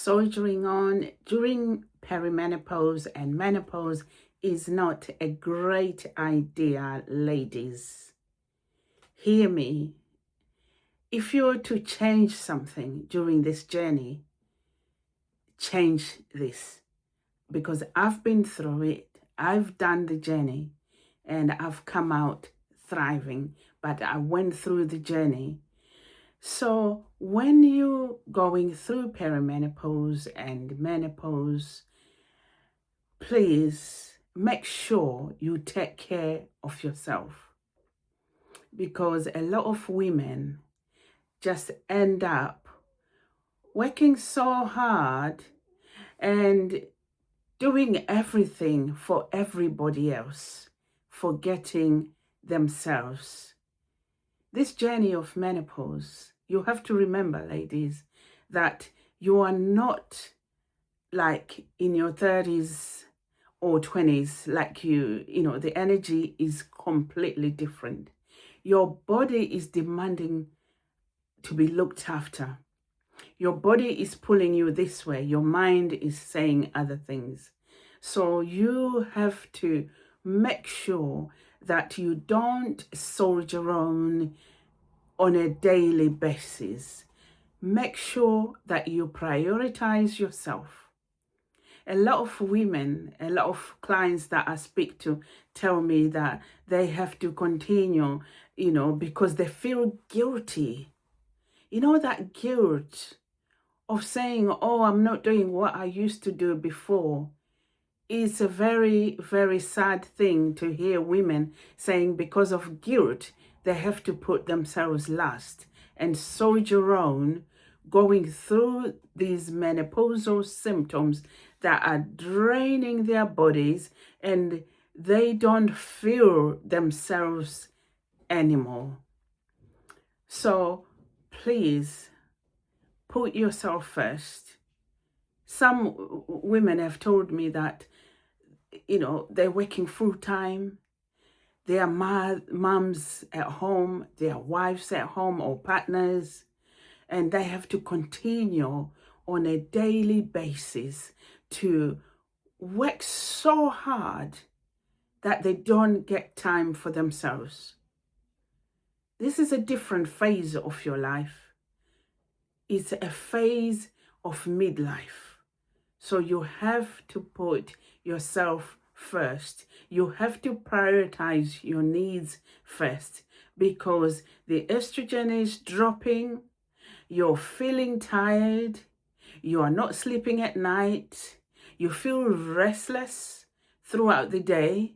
soldiering on during perimenopause and menopause is not a great idea, ladies. Hear me. If you're to change something during this journey, change this. Because I've been through it, I've done the journey, and I've come out thriving, but I went through the journey. So when you're going through perimenopause and menopause, please make sure you take care of yourself, because a lot of women just end up working so hard and doing everything for everybody else, forgetting themselves. This journey of menopause, you have to remember, ladies, that you are not like in your 30s or 20s, like the energy is completely different. Your body is demanding to be looked after. Your body is pulling you this way. Your mind is saying other things. So you have to make sure that you don't soldier on a daily basis. Make sure that you prioritize yourself. A lot of women, a lot of clients that I speak to tell me that they have to continue, because they feel guilty. That guilt of saying, oh, I'm not doing what I used to do before. It's a very, very sad thing to hear women saying because of guilt, they have to put themselves last and soldier on, going through these menopausal symptoms that are draining their bodies, and they don't feel themselves anymore. So please put yourself first. Some women have told me that, they're working full time. Their moms at home, their wives at home or partners, and they have to continue on a daily basis to work so hard that they don't get time for themselves. This is a different phase of your life. It's a phase of midlife. So you have to put yourself first. You have to prioritize your needs first, because the estrogen is dropping, you're feeling tired, you are not sleeping at night, you feel restless throughout the day.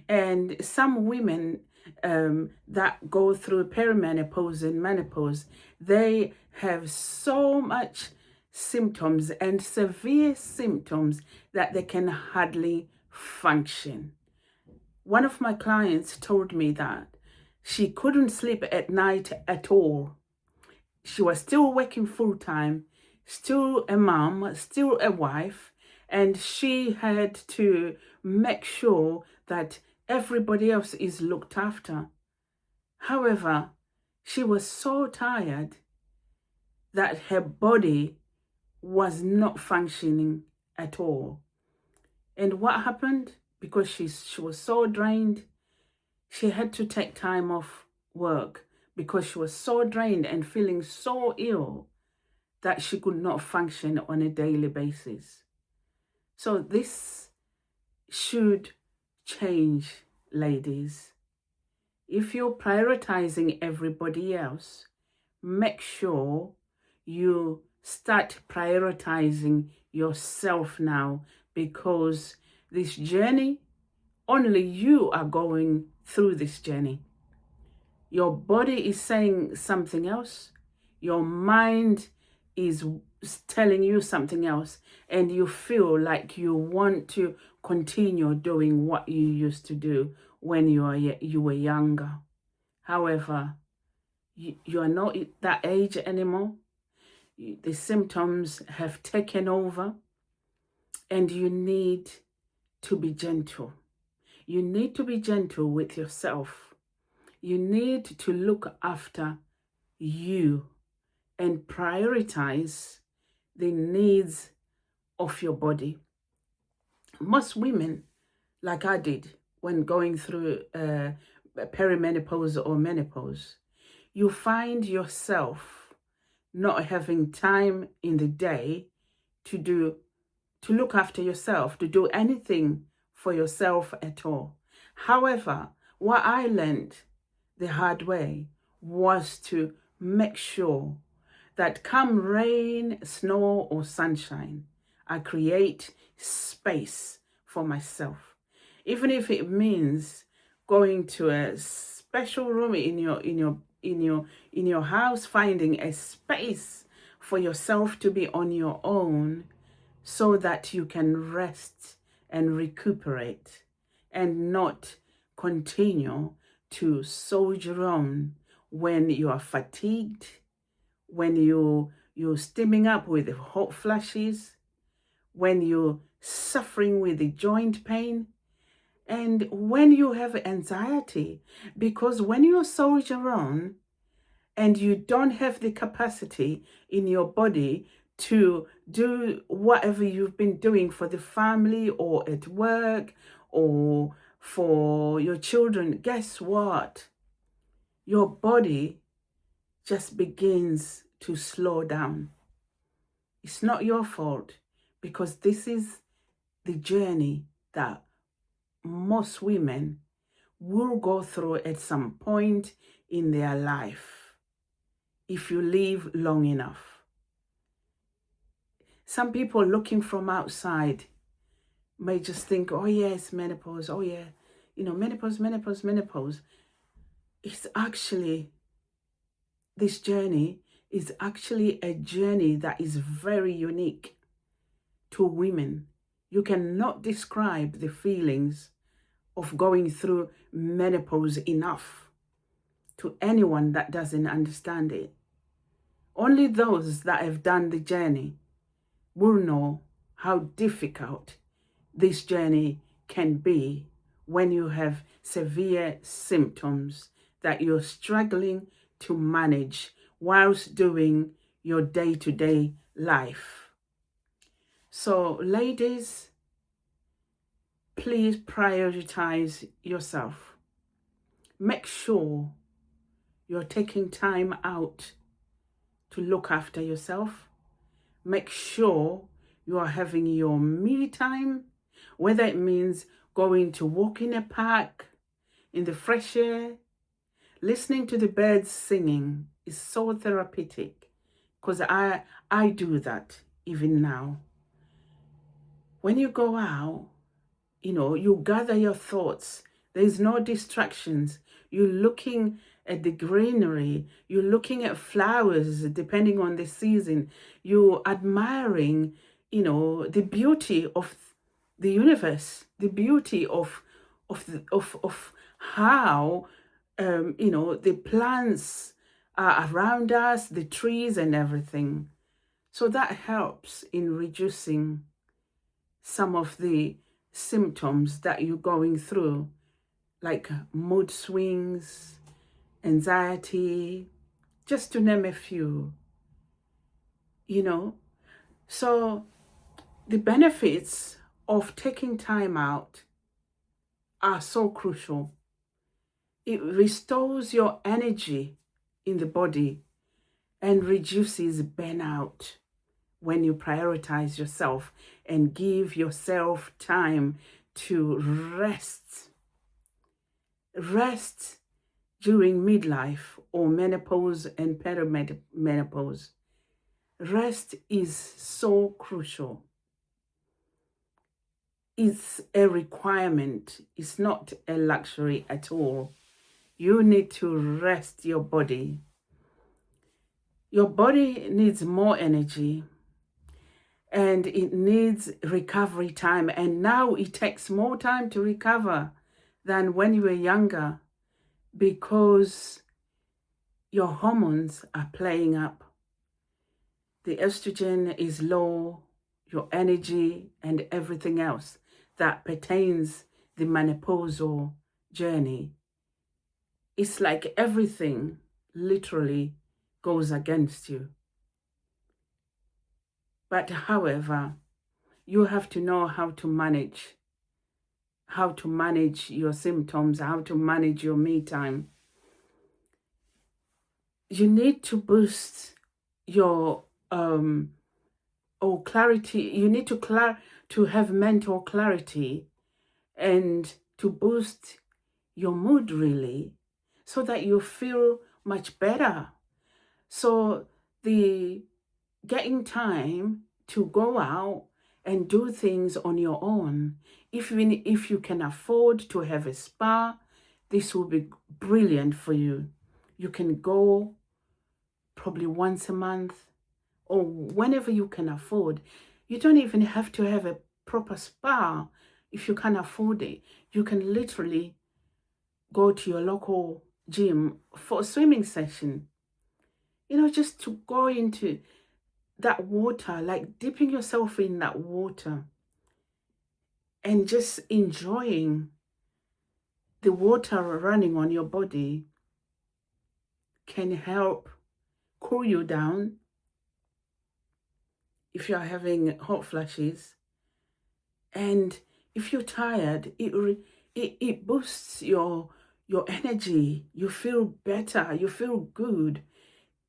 And some women that go through perimenopause and menopause, they have so much symptoms and severe symptoms that they can hardly function. One of my clients told me that she couldn't sleep at night at all. She was still working full time, still a mom, still a wife, and she had to make sure that everybody else is looked after. However, she was so tired that her body was not functioning at all. And what happened? Because she was so drained, she had to take time off work because she was so drained and feeling so ill that she could not function on a daily basis. So this should change, ladies. If you're prioritizing everybody else, make sure you start prioritizing yourself now, because this journey, only you are going through this journey. Your body is saying something else. Your mind is telling you something else, and you feel like you want to continue doing what you used to do when you were younger. However, you are not at that age anymore. The symptoms have taken over, and you need to be gentle. You need to be gentle with yourself. You need to look after you and prioritize the needs of your body. Most women, like I did when going through perimenopause or menopause, you find yourself not having time in the day to look after yourself, to do anything for yourself at all. However, what I learned the hard way was to make sure that come rain, snow, or sunshine, I create space for myself. Even if it means going to a special room in your house, finding a space for yourself to be on your own so that you can rest and recuperate and not continue to soldier on when you are fatigued, when you're steaming up with hot flashes, when you're suffering with the joint pain, and when you have anxiety. Because when you soldier on and you don't have the capacity in your body to do whatever you've been doing for the family or at work or for your children, guess what? Your body just begins to slow down. It's not your fault, because this is the journey that most women will go through at some point in their life if you live long enough. Some people looking from outside may just think, oh yes, menopause, oh yeah, menopause. It's actually, this journey is actually a journey that is very unique to women. You cannot describe the feelings of going through menopause enough to anyone that doesn't understand it. Only those that have done the journey will know how difficult this journey can be when you have severe symptoms that you're struggling to manage whilst doing your day-to-day life. So, ladies, please prioritize yourself. Make sure you're taking time out to look after yourself. Make sure you are having your me time, whether it means going to walk in a park, in the fresh air. Listening to the birds singing is so therapeutic, because I do that even now. When you go out, you gather your thoughts. There's no distractions. You're looking at the greenery. You're looking at flowers, depending on the season. You're admiring, the beauty of the universe, the beauty of how, the plants are around us, the trees and everything. So that helps in reducing some of the symptoms that you're going through, like mood swings, anxiety, just to name a few, So the benefits of taking time out are so crucial. It restores your energy in the body and reduces burnout when you prioritize yourself and give yourself time to rest. Rest during midlife or menopause and perimenopause. Rest is so crucial. It's a requirement. It's not a luxury at all. You need to rest your body. Your body needs more energy and it needs recovery time. And now it takes more time to recover than when you were younger, because your hormones are playing up. The estrogen is low, your energy and everything else that pertains the menopausal journey. It's like everything literally goes against you. But however, you have to know how to manage your symptoms, how to manage your me time. You need to boost your clarity. You need to have mental clarity and to boost your mood, really, so that you feel much better. So the getting time to go out and do things on your own, even if you can afford to have a spa, this will be brilliant for you. You can go probably once a month or whenever you can afford. You don't even have to have a proper spa. If you can afford it, you can literally go to your local gym for a swimming session. Just to go into that water, like dipping yourself in that water and just enjoying the water running on your body can help cool you down if you're having hot flashes. And if you're tired, it boosts your energy. You feel better, you feel good.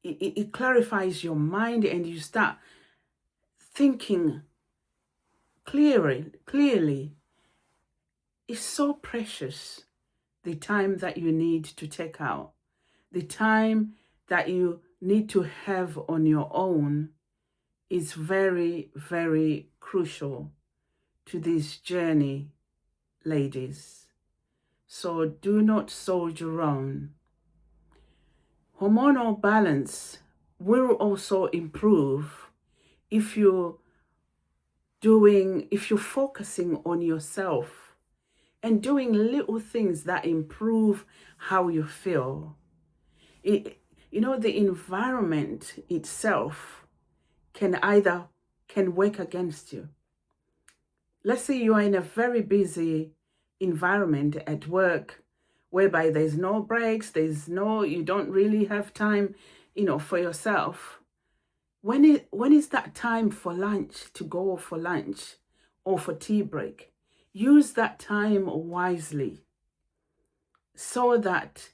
It clarifies your mind and you start thinking clearly. It's so precious, the time that you need to take out, the time that you need to have on your own is very, very crucial to this journey, ladies. So do not soldier on. Hormonal balance will also improve if you're focusing on yourself and doing little things that improve how you feel. The environment itself can work against you. Let's say you are in a very busy environment at work, whereby there's no breaks, you don't really have time, for yourself. When is that time for lunch, to go for lunch or for tea break? Use that time wisely so that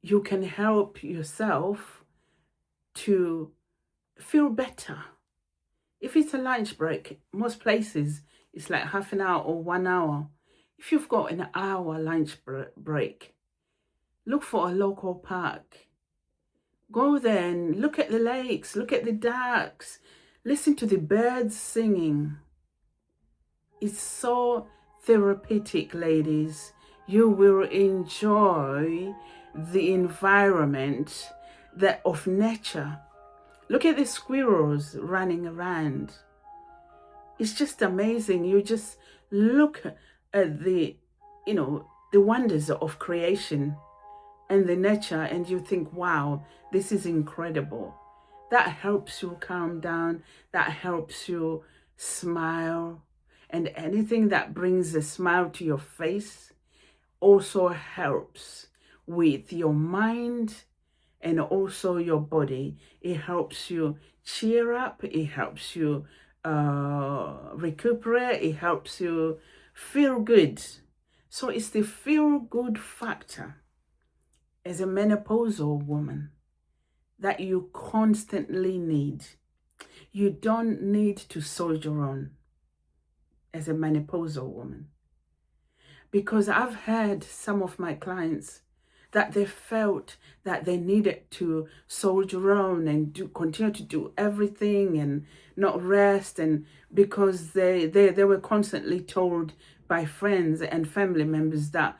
you can help yourself to feel better. If it's a lunch break, most places it's like half an hour or 1 hour. If you've got an hour lunch break, look for a local park. Go there and look at the lakes, look at the ducks, listen to the birds singing. It's so therapeutic, ladies. You will enjoy the environment of nature. Look at the squirrels running around. It's just amazing. You just look at the wonders of creation and the nature and you think, wow, this is incredible. That helps you calm down. That helps you smile. And anything that brings a smile to your face also helps with your mind and also your body. It helps you cheer up. It helps you recuperate. It helps you feel good. So it's the feel good factor as a menopausal woman that you constantly need. You don't need to soldier on as a menopausal woman. Because I've had some of my clients that they felt that they needed to soldier on and continue to do everything and not rest, and because they were constantly told by friends and family members that,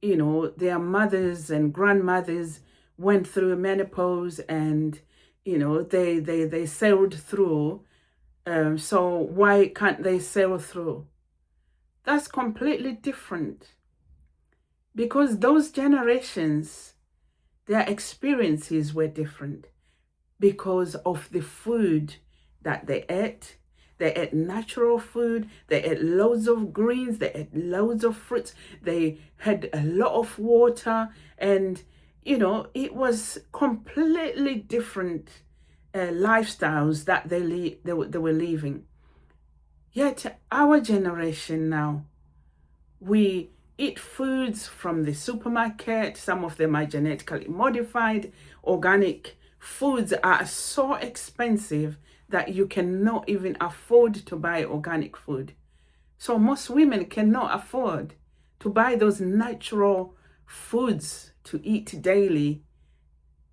their mothers and grandmothers went through menopause and they sailed through, so why can't they sail through? That's completely different, because those generations, their experiences were different because of the food that they ate. They ate natural food, they ate loads of greens, they ate loads of fruits, they had a lot of water, and it was completely different lifestyles that they were living. Yet our generation now, we eat foods from the supermarket. Some of them are genetically modified. Organic foods are so expensive that you cannot even afford to buy organic food. So most women cannot afford to buy those natural foods to eat daily,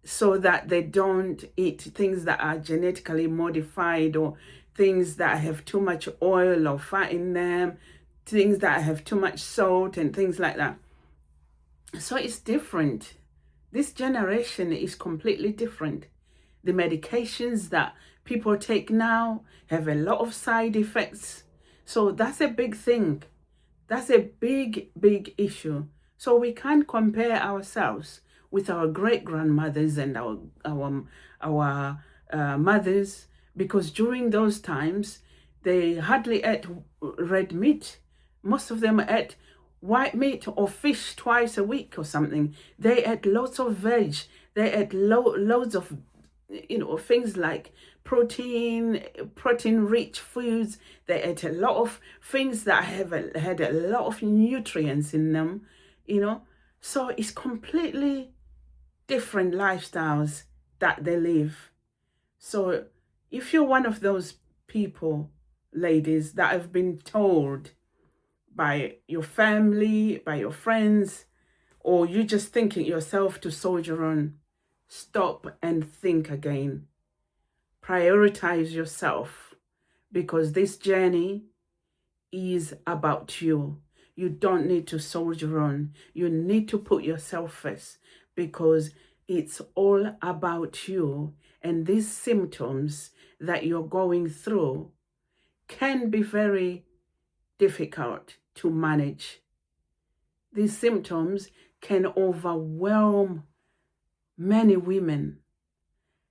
so that they don't eat things that are genetically modified, or things that have too much oil or fat in them, things that have too much salt and things like that. So it's different. This generation is completely different. The medications that people take now have a lot of side effects. So that's a big thing. That's a big, big issue. So we can't compare ourselves with our great grandmothers and our mothers, because during those times they hardly ate red meat. Most of them ate white meat or fish twice a week or something. They ate lots of veg. They ate loads of things like protein rich foods. They ate a lot of things that had a lot of nutrients in them, so it's completely different lifestyles that they live. So if you're one of those people, ladies, that have been told by your family, by your friends, or you just think it yourself to soldier on, stop and think again. Prioritize yourself, because this journey is about you. You don't need to soldier on. You need to put yourself first, because it's all about you. And these symptoms that you're going through can be very difficult to manage. These symptoms can overwhelm many women.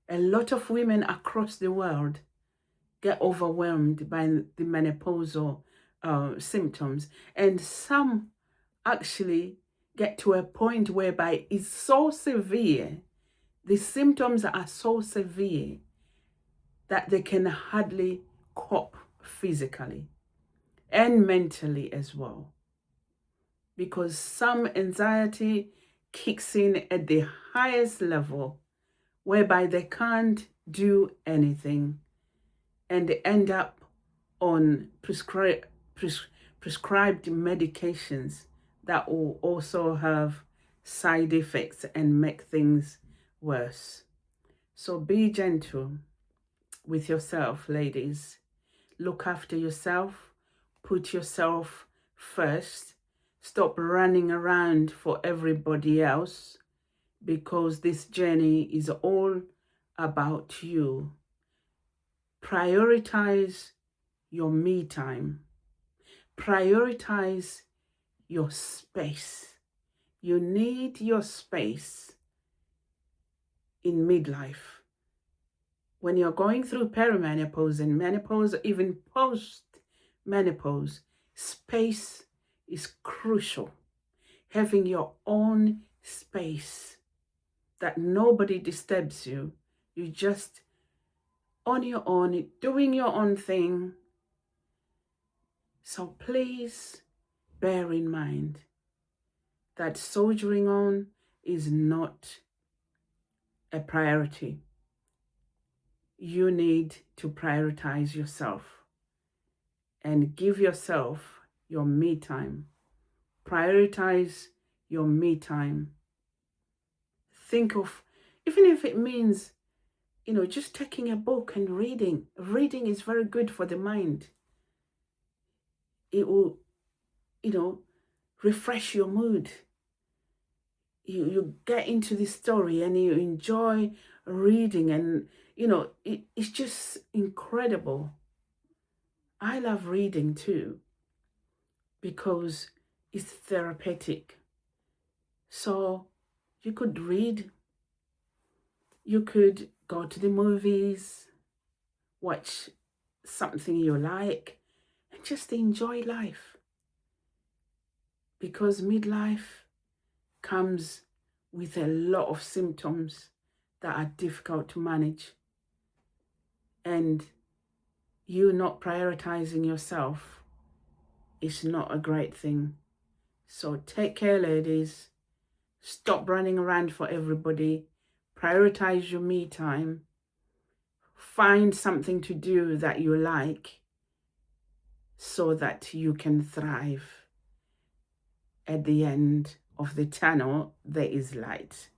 A lot of women across the world get overwhelmed by the menopausal symptoms, and some actually get to a point whereby it's so severe, the symptoms are so severe, that they can hardly cope physically and mentally as well, because some anxiety kicks in at the highest level, whereby they can't do anything, and they end up on prescribed medications that will also have side effects and make things worse. So be gentle with yourself, ladies. Look after yourself. Put yourself first. Stop running around for everybody else, because this journey is all about you. Prioritize your me time. Prioritize your space. You need your space in midlife. When you're going through perimenopause and menopause, even post-menopause, space is crucial. Having your own space, that nobody disturbs you. You just on your own, doing your own thing. So please bear in mind that soldiering on is not a priority. You need to prioritize yourself and give yourself your me time. Prioritize your me time. Think of, even if it means, just taking a book and reading. Reading is very good for the mind. It will, refresh your mood. You get into the story and you enjoy reading, and it's just incredible. I love reading too, because it's therapeutic. So you could read, you could go to the movies, watch something you like, and just enjoy life, because midlife comes with a lot of symptoms that are difficult to manage. and you not prioritizing yourself is not a great thing. So take care, ladies. Stop running around for everybody. Prioritize your me time. Find something to do that you like so that you can thrive. At the end of the tunnel, there is light.